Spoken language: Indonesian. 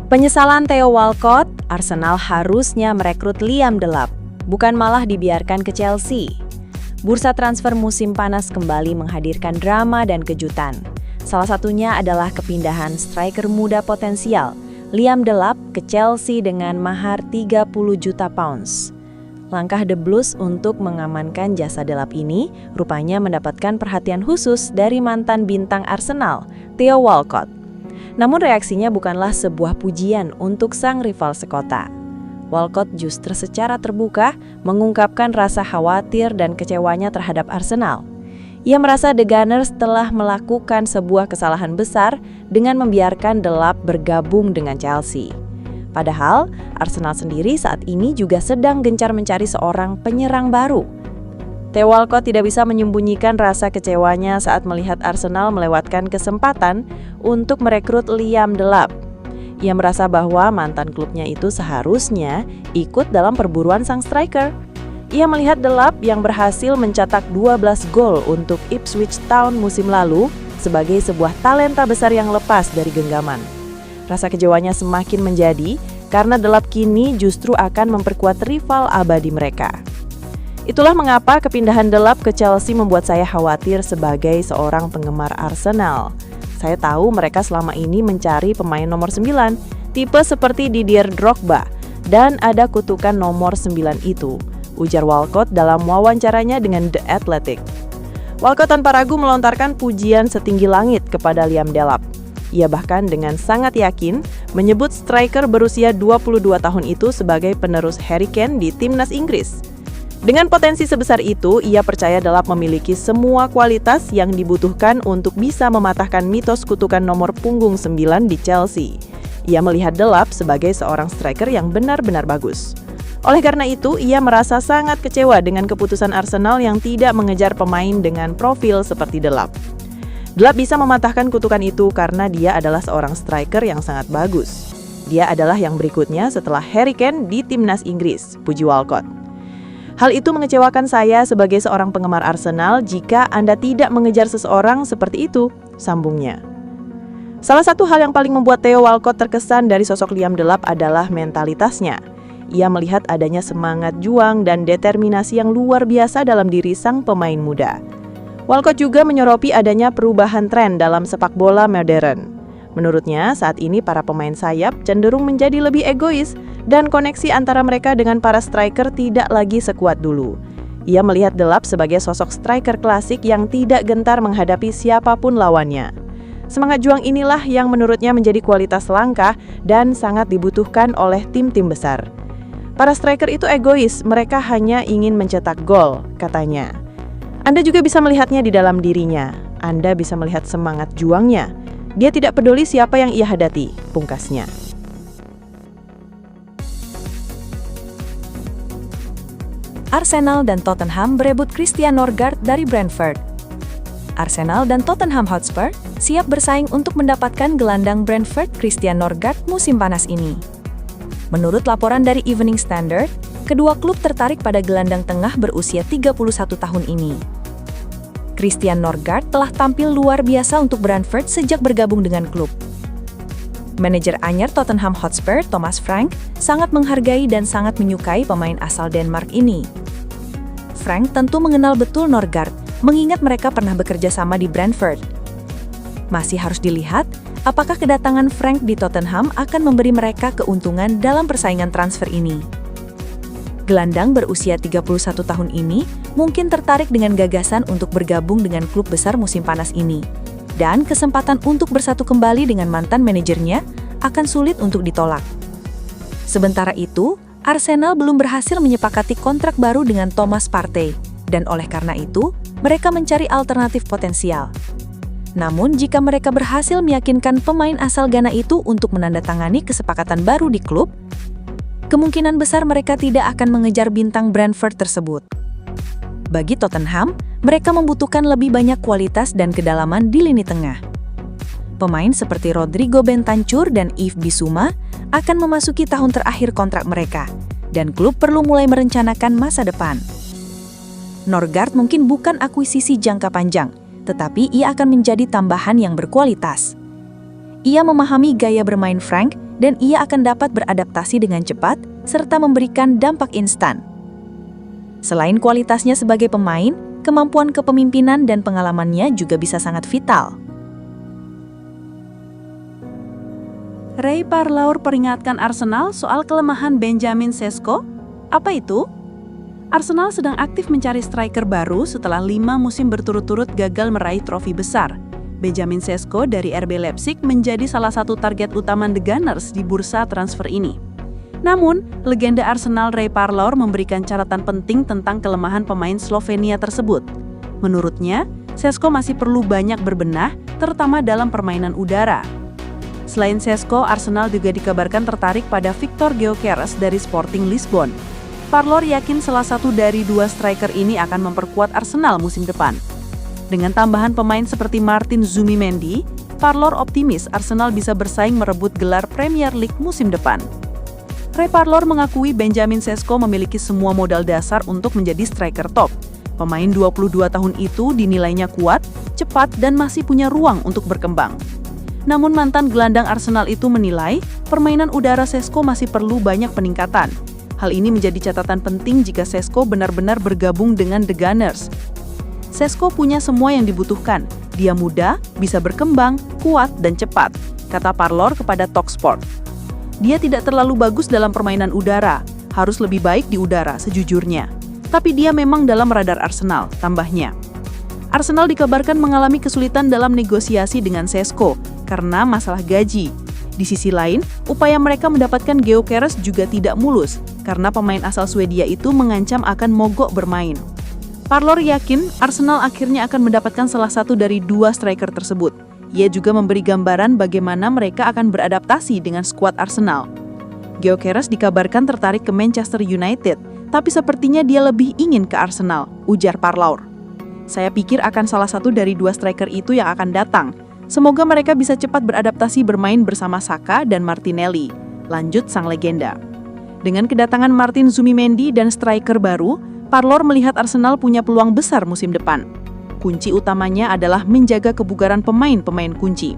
Penyesalan Theo Walcott, Arsenal harusnya merekrut Liam Delap, bukan malah dibiarkan ke Chelsea. Bursa transfer musim panas kembali menghadirkan drama dan kejutan. Salah satunya adalah kepindahan striker muda potensial, Liam Delap, ke Chelsea dengan mahar 30 juta pounds. Langkah The Blues untuk mengamankan jasa Delap ini rupanya mendapatkan perhatian khusus dari mantan bintang Arsenal, Theo Walcott. Namun reaksinya bukanlah sebuah pujian untuk sang rival sekota. Walcott justru secara terbuka mengungkapkan rasa khawatir dan kecewanya terhadap Arsenal. Ia merasa The Gunners telah melakukan sebuah kesalahan besar dengan membiarkan Delap bergabung dengan Chelsea. Padahal, Arsenal sendiri saat ini juga sedang gencar mencari seorang penyerang baru. Theo Walcott tidak bisa menyembunyikan rasa kecewanya saat melihat Arsenal melewatkan kesempatan untuk merekrut Liam Delap. Ia merasa bahwa mantan klubnya itu seharusnya ikut dalam perburuan sang striker. Ia melihat Delap yang berhasil mencetak 12 gol untuk Ipswich Town musim lalu sebagai sebuah talenta besar yang lepas dari genggaman. Rasa kecewanya semakin menjadi karena Delap kini justru akan memperkuat rival abadi mereka. Itulah mengapa kepindahan Delap ke Chelsea membuat saya khawatir sebagai seorang penggemar Arsenal. Saya tahu mereka selama ini mencari pemain nomor 9, tipe seperti Didier Drogba, dan ada kutukan nomor 9 itu, ujar Walcott dalam wawancaranya dengan The Athletic. Walcott tanpa ragu melontarkan pujian setinggi langit kepada Liam Delap. Ia bahkan dengan sangat yakin menyebut striker berusia 22 tahun itu sebagai penerus Harry Kane di timnas Inggris. Dengan potensi sebesar itu, ia percaya Delap memiliki semua kualitas yang dibutuhkan untuk bisa mematahkan mitos kutukan nomor punggung 9 di Chelsea. Ia melihat Delap sebagai seorang striker yang benar-benar bagus. Oleh karena itu, ia merasa sangat kecewa dengan keputusan Arsenal yang tidak mengejar pemain dengan profil seperti Delap. Delap bisa mematahkan kutukan itu karena dia adalah seorang striker yang sangat bagus. Dia adalah yang berikutnya setelah Harry Kane di timnas Inggris, puji Walcott. Hal itu mengecewakan saya sebagai seorang penggemar Arsenal jika Anda tidak mengejar seseorang seperti itu, sambungnya. Salah satu hal yang paling membuat Theo Walcott terkesan dari sosok Liam Delap adalah mentalitasnya. Ia melihat adanya semangat juang dan determinasi yang luar biasa dalam diri sang pemain muda. Walcott juga menyoropi adanya perubahan tren dalam sepak bola modern. Menurutnya, saat ini para pemain sayap cenderung menjadi lebih egois dan koneksi antara mereka dengan para striker tidak lagi sekuat dulu. Ia melihat Delap sebagai sosok striker klasik yang tidak gentar menghadapi siapapun lawannya. Semangat juang inilah yang menurutnya menjadi kualitas langka dan sangat dibutuhkan oleh tim-tim besar. Para striker itu egois, mereka hanya ingin mencetak gol, katanya. Anda juga bisa melihatnya di dalam dirinya. Anda bisa melihat semangat juangnya. Dia tidak peduli siapa yang ia hadapi, pungkasnya. Arsenal dan Tottenham berebut Christian Norgard dari Brentford. Arsenal dan Tottenham Hotspur siap bersaing untuk mendapatkan gelandang Brentford Christian Norgard musim panas ini. Menurut laporan dari Evening Standard, kedua klub tertarik pada gelandang tengah berusia 31 tahun ini. Christian Norgard telah tampil luar biasa untuk Brentford sejak bergabung dengan klub. Manajer anyar Tottenham Hotspur, Thomas Frank, sangat menghargai dan sangat menyukai pemain asal Denmark ini. Frank tentu mengenal betul Norgard, mengingat mereka pernah bekerja sama di Brentford. Masih harus dilihat, apakah kedatangan Frank di Tottenham akan memberi mereka keuntungan dalam persaingan transfer ini. Gelandang berusia 31 tahun ini mungkin tertarik dengan gagasan untuk bergabung dengan klub besar musim panas ini. Dan kesempatan untuk bersatu kembali dengan mantan manajernya akan sulit untuk ditolak. Sementara itu, Arsenal belum berhasil menyepakati kontrak baru dengan Thomas Partey, dan oleh karena itu, mereka mencari alternatif potensial. Namun, jika mereka berhasil meyakinkan pemain asal Ghana itu untuk menandatangani kesepakatan baru di klub, kemungkinan besar mereka tidak akan mengejar bintang Brentford tersebut. Bagi Tottenham, mereka membutuhkan lebih banyak kualitas dan kedalaman di lini tengah. Pemain seperti Rodrigo Bentancur dan Yves Bissouma akan memasuki tahun terakhir kontrak mereka, dan klub perlu mulai merencanakan masa depan. Norgard mungkin bukan akuisisi jangka panjang, tetapi ia akan menjadi tambahan yang berkualitas. Ia memahami gaya bermain Frank dan ia akan dapat beradaptasi dengan cepat serta memberikan dampak instan. Selain kualitasnya sebagai pemain, kemampuan kepemimpinan dan pengalamannya juga bisa sangat vital. Ray Parlour peringatkan Arsenal soal kelemahan Benjamin Sesko. Apa itu? Arsenal sedang aktif mencari striker baru setelah 5 musim berturut-turut gagal meraih trofi besar. Benjamin Sesko dari RB Leipzig menjadi salah satu target utama The Gunners di bursa transfer ini. Namun, legenda Arsenal Ray Parlour memberikan catatan penting tentang kelemahan pemain Slovenia tersebut. Menurutnya, Sesko masih perlu banyak berbenah, terutama dalam permainan udara. Selain Sesko, Arsenal juga dikabarkan tertarik pada Victor Gyökeres dari Sporting Lisbon. Parlour yakin salah satu dari 2 striker ini akan memperkuat Arsenal musim depan. Dengan tambahan pemain seperti Martin Zubimendi, Parlour optimis Arsenal bisa bersaing merebut gelar Premier League musim depan. Ray Parlour mengakui Benjamin Sesko memiliki semua modal dasar untuk menjadi striker top. Pemain 22 tahun itu dinilainya kuat, cepat, dan masih punya ruang untuk berkembang. Namun mantan gelandang Arsenal itu menilai permainan udara Sesko masih perlu banyak peningkatan. Hal ini menjadi catatan penting jika Sesko benar-benar bergabung dengan The Gunners. Sesko punya semua yang dibutuhkan. Dia muda, bisa berkembang, kuat, dan cepat, kata Parlour kepada Talksport. Dia tidak terlalu bagus dalam permainan udara, harus lebih baik di udara sejujurnya. Tapi dia memang dalam radar Arsenal, tambahnya. Arsenal dikabarkan mengalami kesulitan dalam negosiasi dengan Sesko karena masalah gaji. Di sisi lain, upaya mereka mendapatkan Gyökeres juga tidak mulus karena pemain asal Swedia itu mengancam akan mogok bermain. Parlour yakin Arsenal akhirnya akan mendapatkan salah satu dari 2 striker tersebut. Ia juga memberi gambaran bagaimana mereka akan beradaptasi dengan skuad Arsenal. Gyökeres dikabarkan tertarik ke Manchester United, tapi sepertinya dia lebih ingin ke Arsenal, ujar Parlour. Saya pikir akan salah satu dari 2 striker itu yang akan datang. Semoga mereka bisa cepat beradaptasi bermain bersama Saka dan Martinelli, lanjut sang legenda. Dengan kedatangan Martin Zubimendi dan striker baru, Parlour melihat Arsenal punya peluang besar musim depan. Kunci utamanya adalah menjaga kebugaran pemain-pemain kunci.